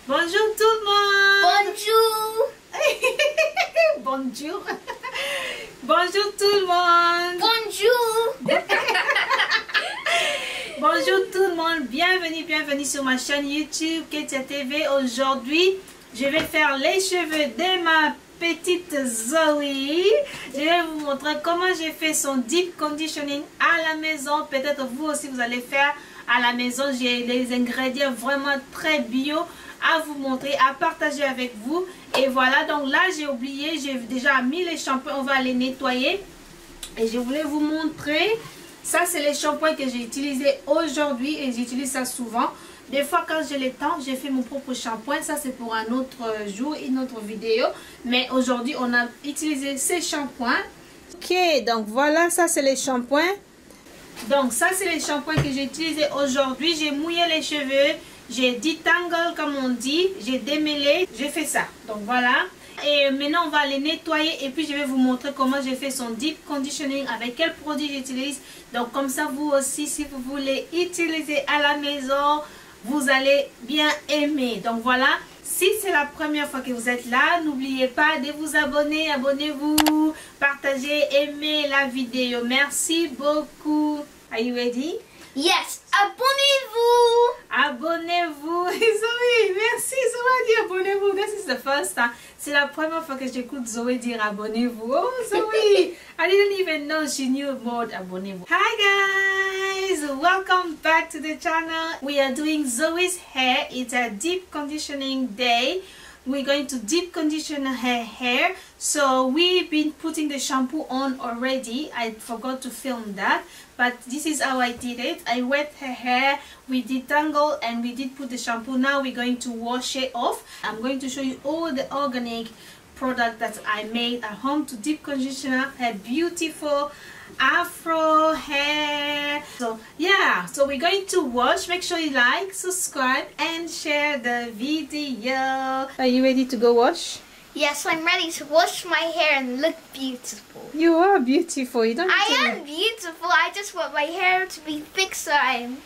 Bonjour tout le monde. Bonjour. Bonjour. Bonjour tout le monde. Bonjour. Bonjour tout le monde. Bienvenue sur ma chaîne YouTube Ketia TV. Aujourd'hui, je vais faire les cheveux de ma petite Zoé. Je vais vous montrer comment j'ai fait son deep conditioning à la maison. Peut-être vous aussi vous allez faire à la maison. J'ai des ingrédients vraiment très bio à vous montrer, à partager avec vous. Et voilà, donc là j'ai oublié, j'ai déjà mis les shampoings, on va les nettoyer. Et je voulais vous montrer, ça c'est les shampoings que j'ai utilisés aujourd'hui et j'utilise ça souvent. Des fois quand j'ai le temps, j'ai fait mon propre shampoing, ça c'est pour un autre jour, une autre vidéo. Mais aujourd'hui on a utilisé ces shampoings. Ok, donc voilà, ça c'est les shampoings. Donc ça c'est les shampoings que j'ai utilisés aujourd'hui. J'ai mouillé les cheveux. J'ai detangle comme on dit, j'ai démêlé, j'ai fait ça. Donc voilà. Et maintenant on va les nettoyer et puis je vais vous montrer comment j'ai fait son deep conditioning, avec quel produit j'utilise. Donc comme ça vous aussi, si vous voulez utiliser à la maison, vous allez bien aimer. Donc voilà. Si c'est la première fois que vous êtes là, n'oubliez pas de vous abonner. Abonnez-vous, partagez, aimez la vidéo. Merci beaucoup. Are you ready? Yes, abonnez-vous. Abonnez-vous. Zoé, merci Zoé dit abonnez-vous. This is the first time. C'est la première fois que j'écoute Zoé dire abonnez-vous. Oh Zoé, I didn't even know she knew about abonnez-vous. Hi guys, welcome back to the channel. We are doing Zoe's hair. It's a deep conditioning day. We're going to deep condition her hair. So we've been putting the shampoo on already. I forgot to film that, but this is how I did it. I wet her hair, we detangle, and we did put the shampoo. Now we're going to wash it off. I'm going to show you all the organic product that I made at home to deep condition her beautiful afro hair. So yeah, so we're going to wash. Make sure you like, subscribe, and share the video. Are you ready to go wash? Yes, I'm ready to wash my hair and look beautiful. You are beautiful. You don't I am beautiful. I just want my hair to be thick, so I'm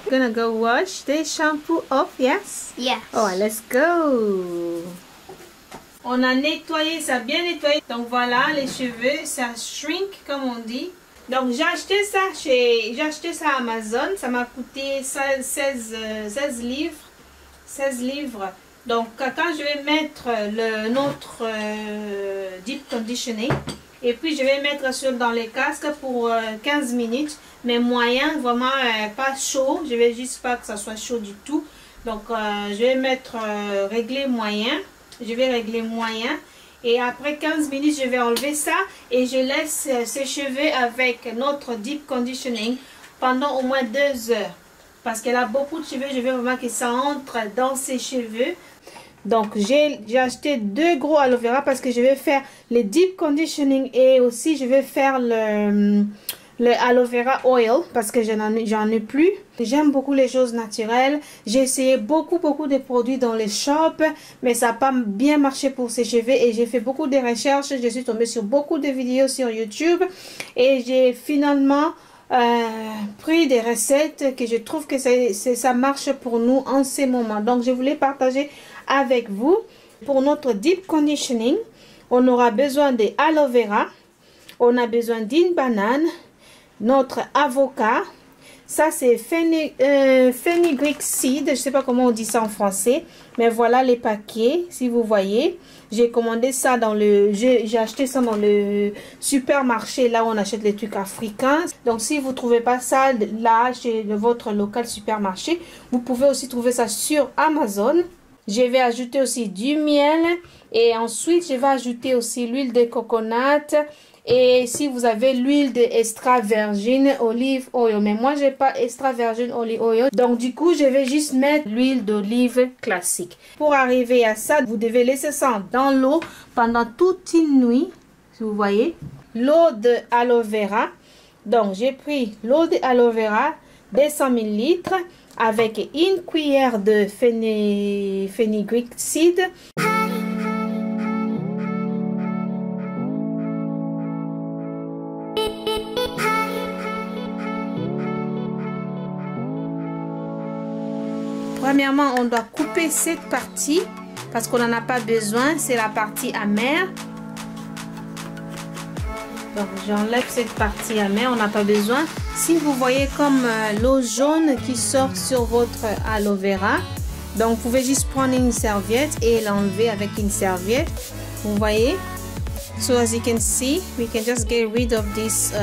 gonna go wash the shampoo off. Yes? Yes. Oh, let's go. On a nettoyé, ça a bien nettoyé. Donc voilà, les cheveux, ça shrink comme on dit. Donc j'ai acheté ça à Amazon. Ça m'a coûté 16 livres. 16 livres. Donc quand je vais mettre notre deep conditioning, et puis je vais mettre dans les casques pour 15 minutes, mais moyen, vraiment pas chaud. Je vais juste pas que ça soit chaud du tout. Donc je vais mettre régler moyen. Je vais régler moyen. Et après 15 minutes, je vais enlever ça. Et je laisse ses cheveux avec notre deep conditioning pendant au moins 2 heures. Parce qu'elle a beaucoup de cheveux. Je veux vraiment que ça entre dans ses cheveux. Donc j'ai acheté 2 gros aloe vera parce que je vais faire le deep conditioning. Et aussi je vais faire le aloe vera oil parce que j'en ai plus. J'aime beaucoup les choses naturelles. J'ai essayé beaucoup de produits dans les shops, mais ça n'a pas bien marché pour ses cheveux. Et j'ai fait beaucoup de recherches. Je suis tombée sur beaucoup de vidéos sur YouTube. Et j'ai finalement pris des recettes que je trouve que ça marche pour nous en ces moments. Donc je voulais partager avec vous. Pour notre deep conditioning, on aura besoin de aloe vera. On a besoin d'une banane. Notre avocat, ça c'est fenugreek seed, je sais pas comment on dit ça en français, mais voilà les paquets, si vous voyez. J'ai commandé ça j'ai acheté ça dans le supermarché, là où on achète les trucs africains. Donc si vous trouvez pas ça là chez votre local supermarché, vous pouvez aussi trouver ça sur Amazon. Je vais ajouter aussi du miel et ensuite je vais ajouter aussi l'huile de coconut. Et si vous avez l'huile de extra virgin olive oil, mais moi j'ai pas extra virgin olive oil, donc du coup je vais juste mettre l'huile d'olive classique. Pour arriver à ça, vous devez laisser ça dans l'eau pendant toute une nuit, si vous voyez. L'eau de aloe vera, donc j'ai pris l'eau de aloe vera 200 ml avec une cuillère de fenugreek seed. premièrement, on doit couper cette partie parce qu'on n'en a pas besoin. C'est la partie amère. Donc, j'enlève cette partie amère, on n'a pas besoin. Si vous voyez comme l'eau jaune qui sort sur votre aloe vera, donc vous pouvez juste prendre une serviette et l'enlever avec une serviette. Vous voyez? So as you can see, we can just get rid of this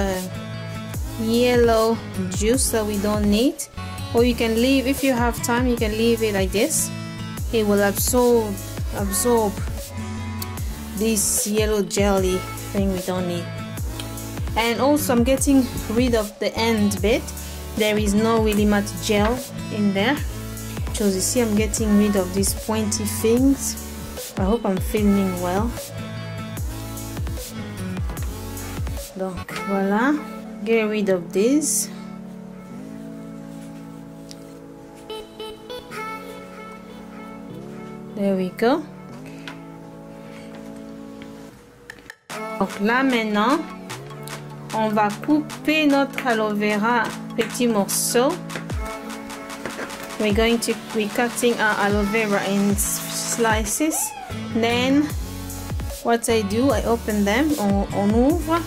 yellow juice that we don't need. Or you can leave, if you have time, you can leave it like this. It will absorb this yellow jelly thing we don't need. And also I'm getting rid of the end bit. There is no really much gel in there. So you see I'm getting rid of these pointy things. I hope I'm filming well. Donc voilà. Get rid of this. There we go. Donc là maintenant, on va couper notre aloe vera petits morceaux. We're cutting our aloe vera in slices. Then what I do, I open them, on ouvre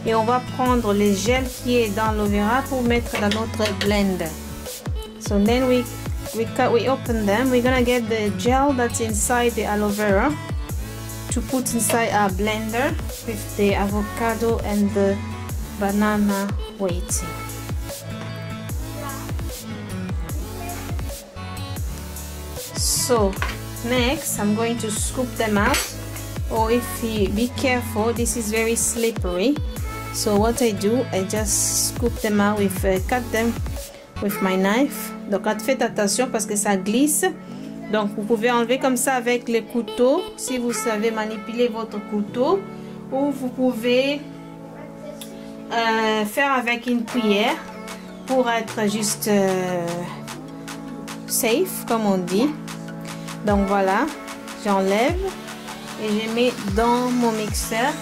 et on va prendre le gel qui est dans l'aloe vera pour mettre dans notre blender. So then we open them. We're gonna get the gel that's inside the aloe vera to put inside our blender with the avocado and the banana waiting. So next I'm going to scoop them out, or if you be careful, this is very slippery. So what I do, I just scoop them out with cut them with my knife. Donc faites attention parce que ça glisse. Donc vous pouvez enlever comme ça avec le couteau si vous savez manipuler votre couteau, ou vous pouvez faire avec une cuillère pour être juste safe comme on dit. Donc voilà, j'enlève et je mets dans mon mixeur.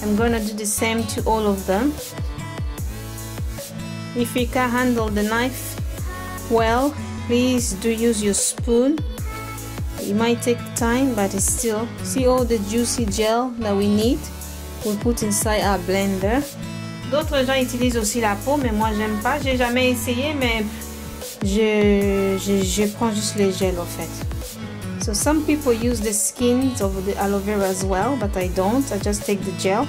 I'm gonna do the same to all of them. If you can handle the knife well, please do use your spoon. It might take time, but it's still, see all the juicy gel that we need. We'll put inside our blender. D'autres gens utilisent aussi la peau, mais moi j'aime pas. J'ai jamais essayé, mais je prends juste les gels en fait. So some people use the skins of the aloe vera as well, but I don't. I just take the gel.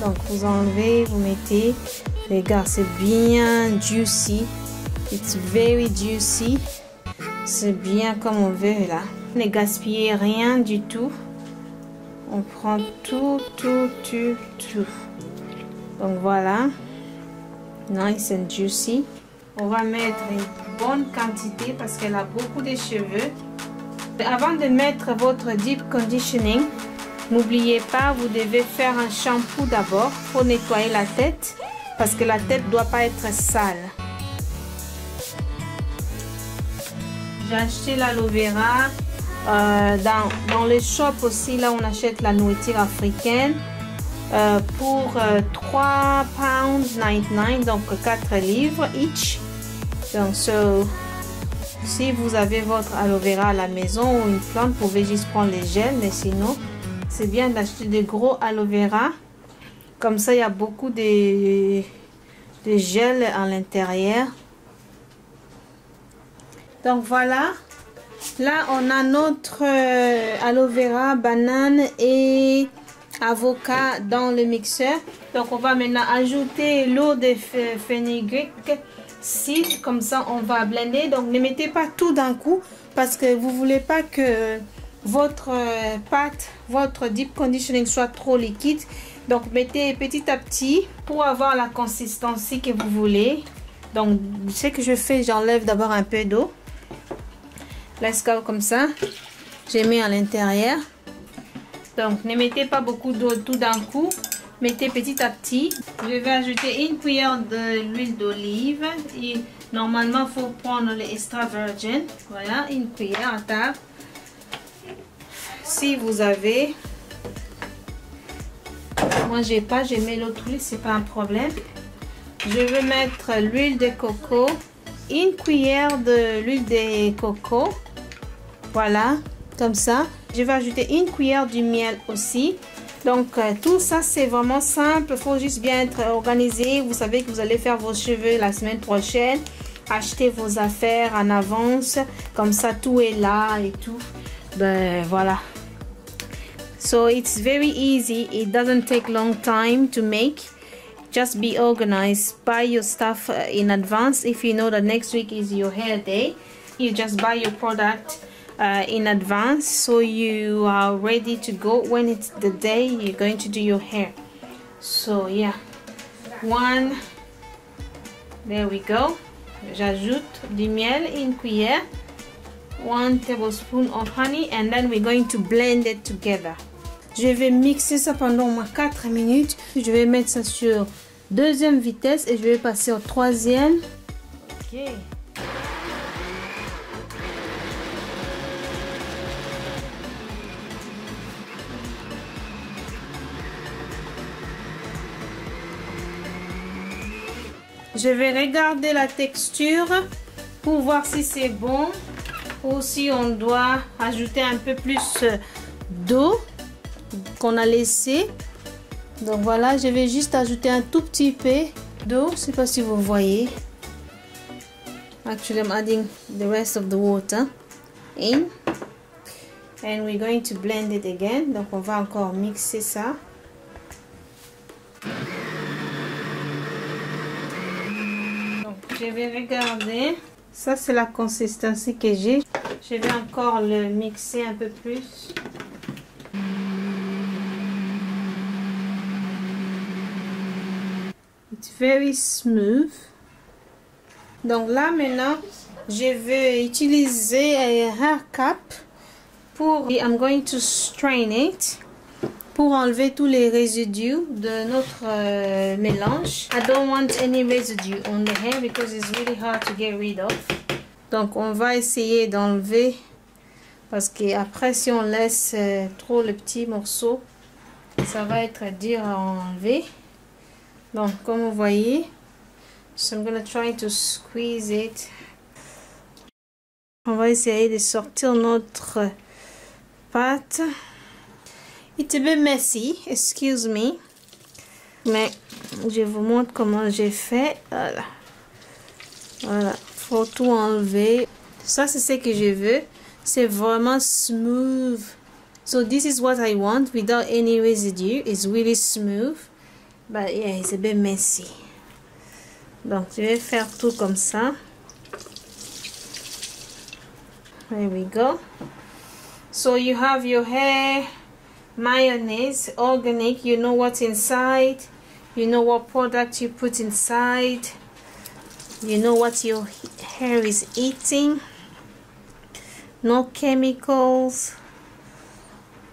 Donc vous enlevez, vous mettez. Regarde, c'est bien juicy. It's very juicy. C'est bien comme on veut là. Ne gaspillez rien du tout. On prend tout. Donc voilà. Nice and juicy. On va mettre une bonne quantité parce qu'elle a beaucoup de cheveux. Avant de mettre votre deep conditioning, n'oubliez pas, vous devez faire un shampoo d'abord. Il faut nettoyer la tête parce que la tête ne doit pas être sale. J'ai acheté l'aloe vera dans les shops aussi, là on achète la nourriture africaine pour 3,99 £, donc 4 livres each. Donc si vous avez votre aloe vera à la maison ou une plante, vous pouvez juste prendre les gels, mais sinon c'est bien d'acheter des gros aloe vera. Comme ça, il y a beaucoup de gel à l'intérieur. Donc voilà, là on a notre aloe vera, banane et avocat dans le mixeur. Donc on va maintenant ajouter l'eau de fenugrec seed, comme ça on va blender. Donc ne mettez pas tout d'un coup parce que vous voulez pas que votre pâte, votre deep conditioning soit trop liquide. Donc mettez petit à petit pour avoir la consistance que vous voulez. Donc ce que je fais, j'enlève d'abord un peu d'eau. Let's go comme ça. J'ai mis à l'intérieur. Donc ne mettez pas beaucoup d'eau tout d'un coup. Mettez petit à petit. Je vais ajouter une cuillère de l'huile d'olive. Et normalement, il faut prendre le extra virgin. Voilà, une cuillère à table. Si vous avez, moi j'ai pas, j'ai mis l'autre huile, c'est pas un problème. je vais mettre l'huile de coco, une cuillère de l'huile de coco, voilà, comme ça. Je vais ajouter une cuillère du miel aussi. Donc tout ça c'est vraiment simple, il faut juste bien être organisé. Vous savez que vous allez faire vos cheveux la semaine prochaine. Achetez vos affaires en avance, comme ça tout est là et tout. Ben voilà. So it's very easy, it doesn't take long time to make. Just be organized, buy your stuff in advance. If you know that next week is your hair day, you just buy your product in advance so you are ready to go when it's the day you're going to do your hair. So yeah, there we go. J'ajoute du miel, une cuillère, 1 tablespoon of honey, and then we're going to blend it together. Je vais mixer ça pendant au moins 4 minutes. Je vais mettre ça sur deuxième vitesse et je vais passer au troisième. Ok. Je vais regarder la texture pour voir si c'est bon ou si on doit ajouter un peu plus d'eau qu'on a laissé. Donc voilà, je vais juste ajouter un tout petit peu d'eau. Je ne sais pas si vous voyez. Actually, I'm adding the rest of the water in. And we're going to blend it again. Donc on va encore mixer ça. Je vais regarder. Ça, c'est la consistance que j'ai. Je vais encore le mixer un peu plus. It's very smooth. Donc là, maintenant, je vais utiliser un hair cap pour... I'm going to strain it. Pour enlever tous les résidus de notre mélange. I don't want any residue on the hair because it's really hard to get rid of. Donc on va essayer d'enlever parce que après si on laisse trop le petit morceau, ça va être dur à enlever. Donc comme vous voyez, so I'm gonna try to squeeze it. On va essayer de sortir notre pâte. It's a bit messy, excuse me. Mais je vous montre comment j'ai fait. Voilà. Voilà. Faut tout enlever. Ça, c'est ce que je veux. C'est vraiment smooth. So this is what I want without any residue. It's really smooth. But yeah, it's a bit messy. Donc, je vais faire tout comme ça. There we go. So you have your hair. Mayonnaise, organic, you know what's inside, you know what product you put inside, you know what your hair is eating, no chemicals.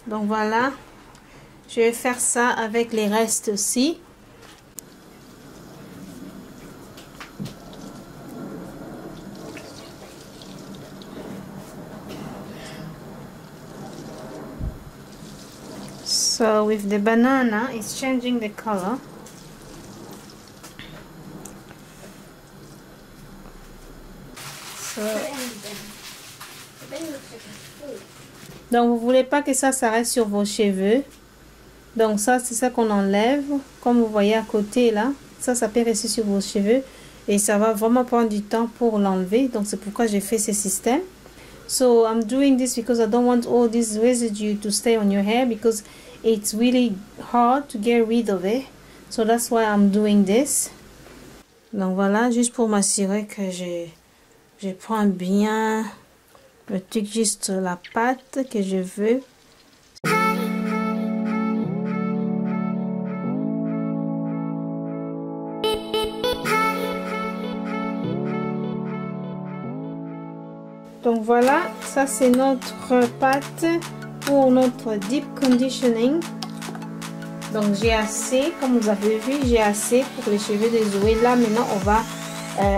Donc voilà, je vais faire ça avec les restes aussi. So with the banana, it's changing the color. So, donc vous voulez pas que ça reste sur vos cheveux. Donc ça c'est ça qu'on enlève. Comme vous voyez à côté là, ça peut rester sur vos cheveux et ça va vraiment prendre du temps pour l'enlever. Donc c'est pourquoi j'ai fait ce système. So I'm doing this because I don't want all this residue to stay on your hair because it's really hard to get rid of it. So that's why I'm doing this. Donc voilà, juste pour m'assurer que je prends bien le truc, juste la pâte que je veux. Donc voilà, ça c'est notre pâte pour notre deep conditioning. Donc j'ai assez, comme vous avez vu, j'ai assez pour les cheveux de Zoé. Là maintenant on va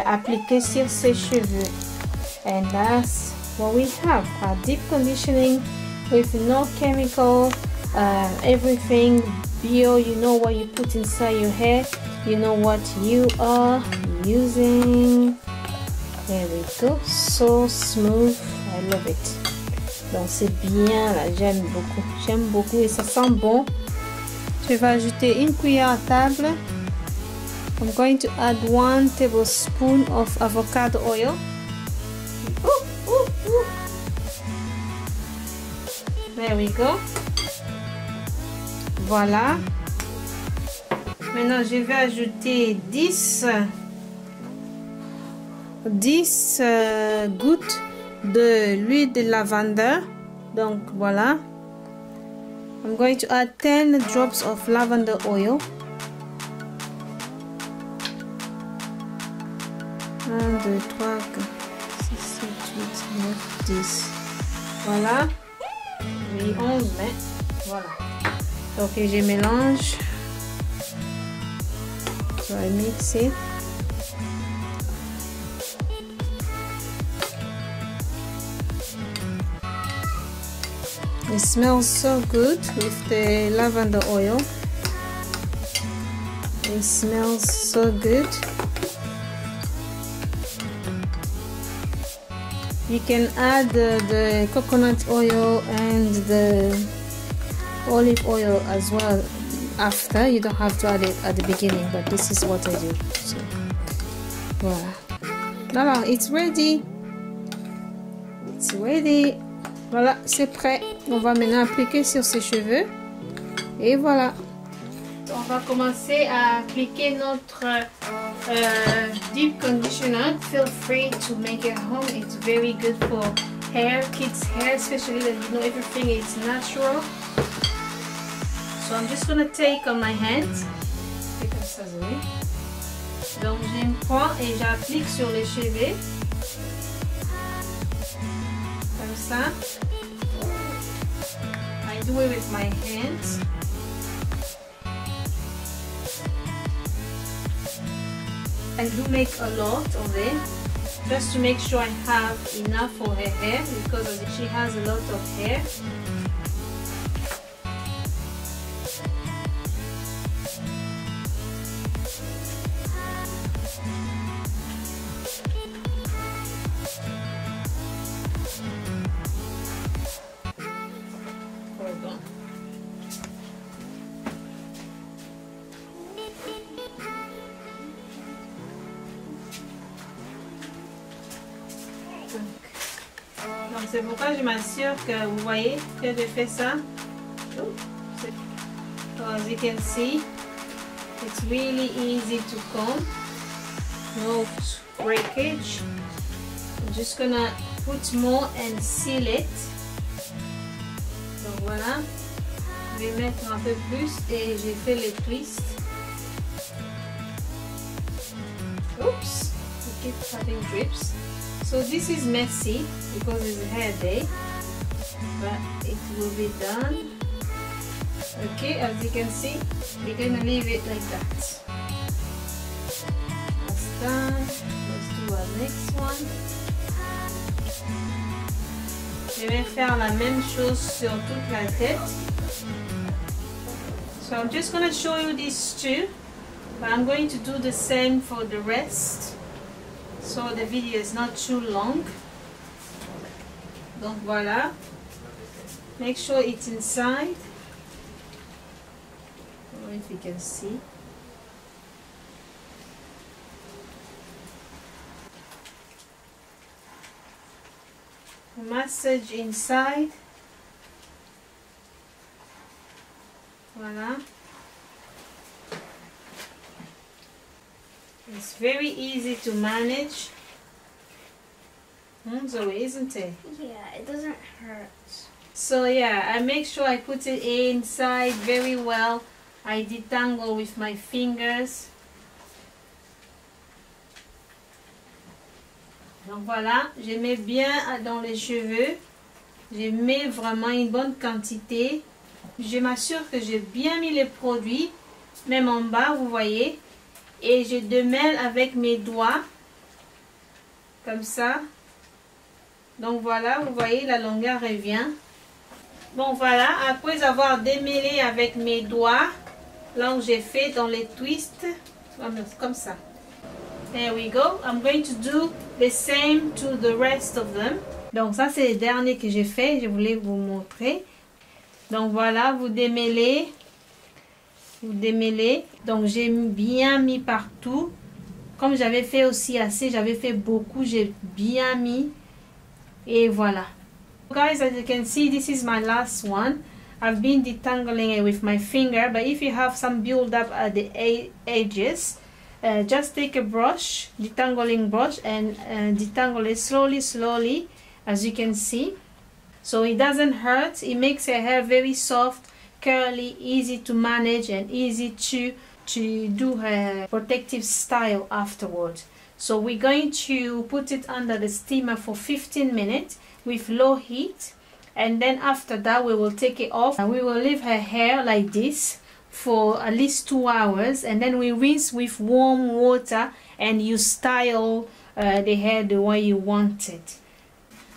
appliquer sur ses cheveux. And that's what we have, a deep conditioning with no chemical, everything bio, you know what you put inside your hair, you know what you are using. There we go, so smooth, I love it. Donc c'est bien là, j'aime beaucoup et ça sent bon. Je vais ajouter une cuillère à table. I'm going to add 1 tablespoon of avocado oil. There we go. Voilà. Maintenant, je vais ajouter 10 gouttes de l'huile de lavender. Donc, voilà. I'm going to add 10 drops of lavender oil. 1, 2, 3, 4, 6, 7, 8, 9, 10. Voilà. Oui, 11, mais voilà. Ok, je mélange. Je vais mixer. It smells so good with the lavender oil. It smells so good. You can add the coconut oil and the olive oil as well after. You don't have to add it at the beginning, but this is what I do. So, voilà. Alors, it's ready. It's ready. Voilà, c'est prêt. On va maintenant appliquer sur ses cheveux. Et voilà. On va commencer à appliquer notre deep conditioner. Feel free to make it at home. It's very good for hair, kids' hair, especially that you know everything is natural. So I'm just gonna take on my hands. C'est comme ça, Zoé. Donc je me prends et j'applique sur les cheveux. Comme ça. I do it with my hands. I do make a lot of it just to make sure I have enough for her hair because she has a lot of hair. Donc c'est pourquoi je m'assure que vous voyez que je fais ça. So as you can see, it's really easy to comb. No breakage. I'm just gonna put more and seal it. Donc voilà. Je vais mettre un peu plus et j'ai fait les twists. Oops, it keeps having drips. So this is messy because it's a hair day, but it will be done. Okay, as you can see, we're gonna leave it like that. That's done. Let's do our next one. Je vais faire la même chose sur toute la tête. So I'm just gonna show you these two, but I'm going to do the same for the rest. So the video is not too long. Donc voilà. Make sure it's inside. I don't know if you can see. Massage inside. Voilà. It's very easy to manage. Zoe, isn't it? Yeah, it doesn't hurt. So yeah, I make sure I put it inside very well. I detangle with my fingers. Donc voilà, je mets bien dans les cheveux. Je mets vraiment une bonne quantité. Je m'assure que j'ai bien mis les produits, même en bas, vous voyez. Et je démêle avec mes doigts, comme ça. Donc voilà, vous voyez, la longueur revient. Bon voilà, après avoir démêlé avec mes doigts, Là où j'ai fait dans les twists, comme ça. There we go. I'm going to do the same to the rest of them. Donc ça c'est le dernier que j'ai fait, je voulais vous montrer. Donc voilà, vous démêlez. Vous démêlez. Donc j'ai bien mis partout. Comme j'avais fait aussi assez, j'avais fait beaucoup, j'ai bien mis. Et voilà. Guys, as you can see, this is my last one. I've been detangling it with my finger, but if you have some build up at the edges, just take a brush, detangling brush, and detangle it slowly, as you can see. So it doesn't hurt. It makes your hair very soft, curly, easy to manage, and easy to do a protective style afterwards. So we're going to put it under the steamer for 15 minutes with low heat, and then after that we will take it off and we will leave her hair like this for at least 2 hours, and then we rinse with warm water and you style the hair the way you want it.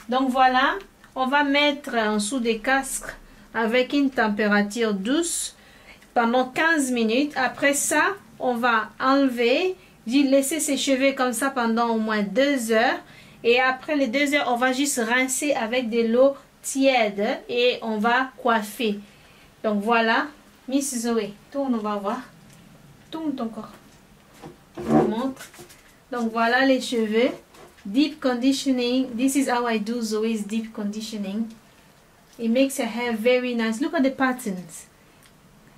Donc voilà, on va mettre en dessous des casques avec une température douce pendant 15 minutes. Après ça, on va enlever, laisser sécher comme ça pendant au moins 2 heures. Et après les 2 heures, on va juste rincer avec de l'eau tiède et on va coiffer. Donc voilà, Miss Zoé, tourne, on va voir. Tourne ton corps. Je vous montre. Donc voilà les cheveux. Deep conditioning. This is how I do Zoe's deep conditioning. It makes her hair very nice. Look at the patterns.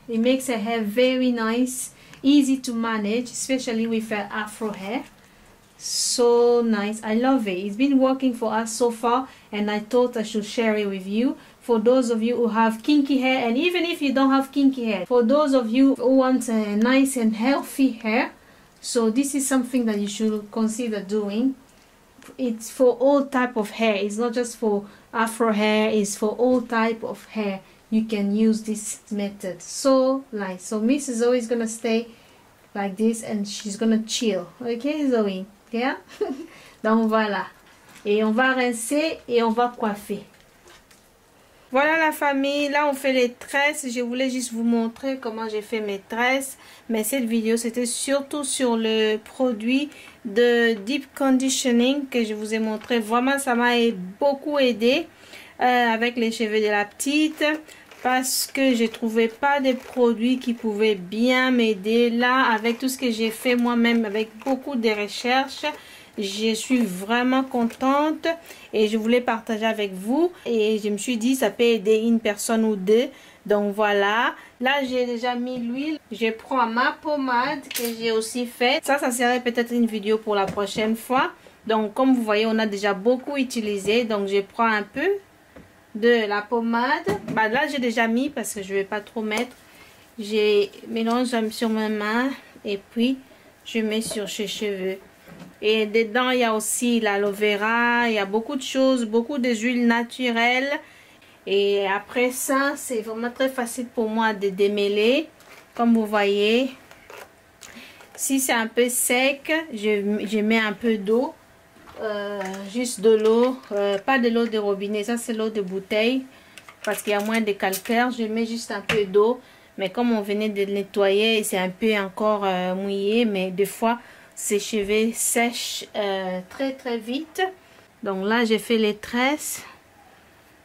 It makes her hair very nice, easy to manage, especially with her afro hair. So nice. I love it. It's been working for us so far, and I thought I should share it with you. For those of you who have kinky hair, and even if you don't have kinky hair, for those of you who want a nice and healthy hair, so this is something that you should consider doing. It's for all type of hair. It's not just for afro hair, it's for all type of hair. You can use this method. So nice. So Mrs. Zoe is gonna stay like this and she's gonna chill. Okay, Zoe? Yeah? Donc voilà. Et on va rincer et on va coiffer. Voilà la famille, là on fait les tresses. Je voulais juste vous montrer comment j'ai fait mes tresses. Mais cette vidéo c'était surtout sur le produit de Deep Conditioning que je vous ai montré. Vraiment ça m'a beaucoup aidé avec les cheveux de la petite. Parce que je trouvais pas de produits qui pouvaient bien m'aider. Là avec tout ce que j'ai fait moi-même avec beaucoup de recherches. Je suis vraiment contente et je voulais partager avec vous et je me suis dit ça peut aider une personne ou deux. Donc voilà, là j'ai déjà mis l'huile. Je prends ma pommade que j'ai aussi faite. Ça serait peut-être une vidéo pour la prochaine fois. Donc comme vous voyez on a déjà beaucoup utilisé. Donc je prends un peu de la pommade. Bah, là j'ai déjà mis parce que je vais pas trop mettre. Je mélange sur mes mains et puis je mets sur ses cheveux. Et dedans, il y a aussi l'aloe vera, il y a beaucoup de choses, beaucoup de huiles naturelles. Et après ça, c'est vraiment très facile pour moi de démêler. Comme vous voyez, si c'est un peu sec, je mets un peu d'eau. Juste de l'eau, pas de l'eau de robinet, ça c'est l'eau de bouteille. Parce qu'il y a moins de calcaire, je mets juste un peu d'eau. Mais comme on venait de le nettoyer, c'est un peu encore mouillé, mais des fois... Ses cheveux sèchent très vite. Donc là j'ai fait les tresses.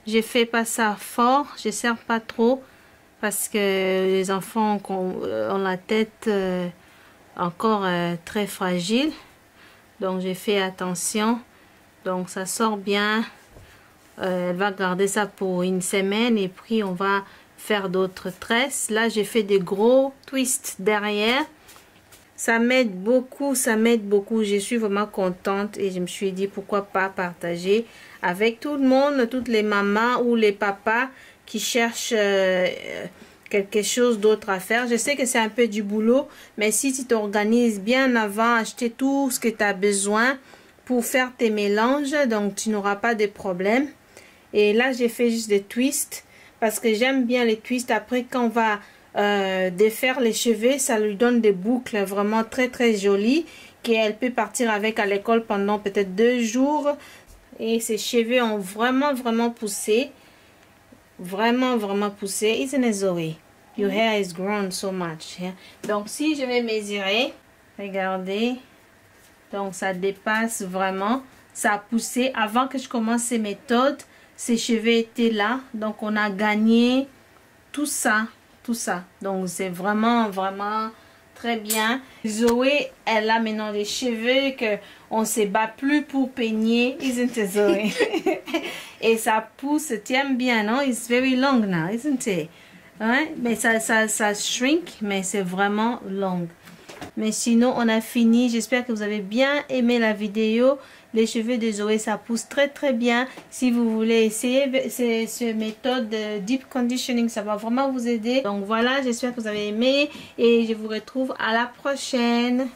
Je fais pas ça fort, je serre pas trop parce que les enfants ont la tête encore très fragile. Donc j'ai fait attention. Donc ça sort bien. Elle va garder ça pour une semaine et puis on va faire d'autres tresses. Là j'ai fait des gros twists derrière. Ça m'aide beaucoup, ça m'aide beaucoup. Je suis vraiment contente et je me suis dit pourquoi pas partager avec tout le monde, toutes les mamans ou les papas qui cherchent quelque chose d'autre à faire. Je sais que c'est un peu du boulot, mais si tu t'organises bien avant, acheter tout ce que tu as besoin pour faire tes mélanges, donc tu n'auras pas de problème. Et là, j'ai fait juste des twists parce que j'aime bien les twists. Après, quand on va... défaire les cheveux, ça lui donne des boucles vraiment très jolies qu'elle peut partir avec à l'école pendant peut-être 2 jours et ses cheveux ont vraiment poussé, vraiment poussé. Isn't it, Zoe? Your hair is grown so much. Yeah? Donc, si je vais mesurer, regardez. Donc, ça dépasse vraiment. Ça a poussé. Avant que je commence ces méthodes, ses cheveux étaient là. Donc, on a gagné tout ça. Tout ça. Donc, c'est vraiment, vraiment très bien. Zoé, elle a maintenant des cheveux qu'on ne se bat plus pour peigner. Isn't it, Zoé? Et ça pousse, tient bien, non? It's very long now, isn't it? Ouais? Mais ça shrink, mais c'est vraiment long. Mais sinon, on a fini. J'espère que vous avez bien aimé la vidéo. Les cheveux de Zoé, ça pousse très très bien. Si vous voulez essayer cette méthode de deep conditioning, ça va vraiment vous aider. Donc voilà, j'espère que vous avez aimé et je vous retrouve à la prochaine.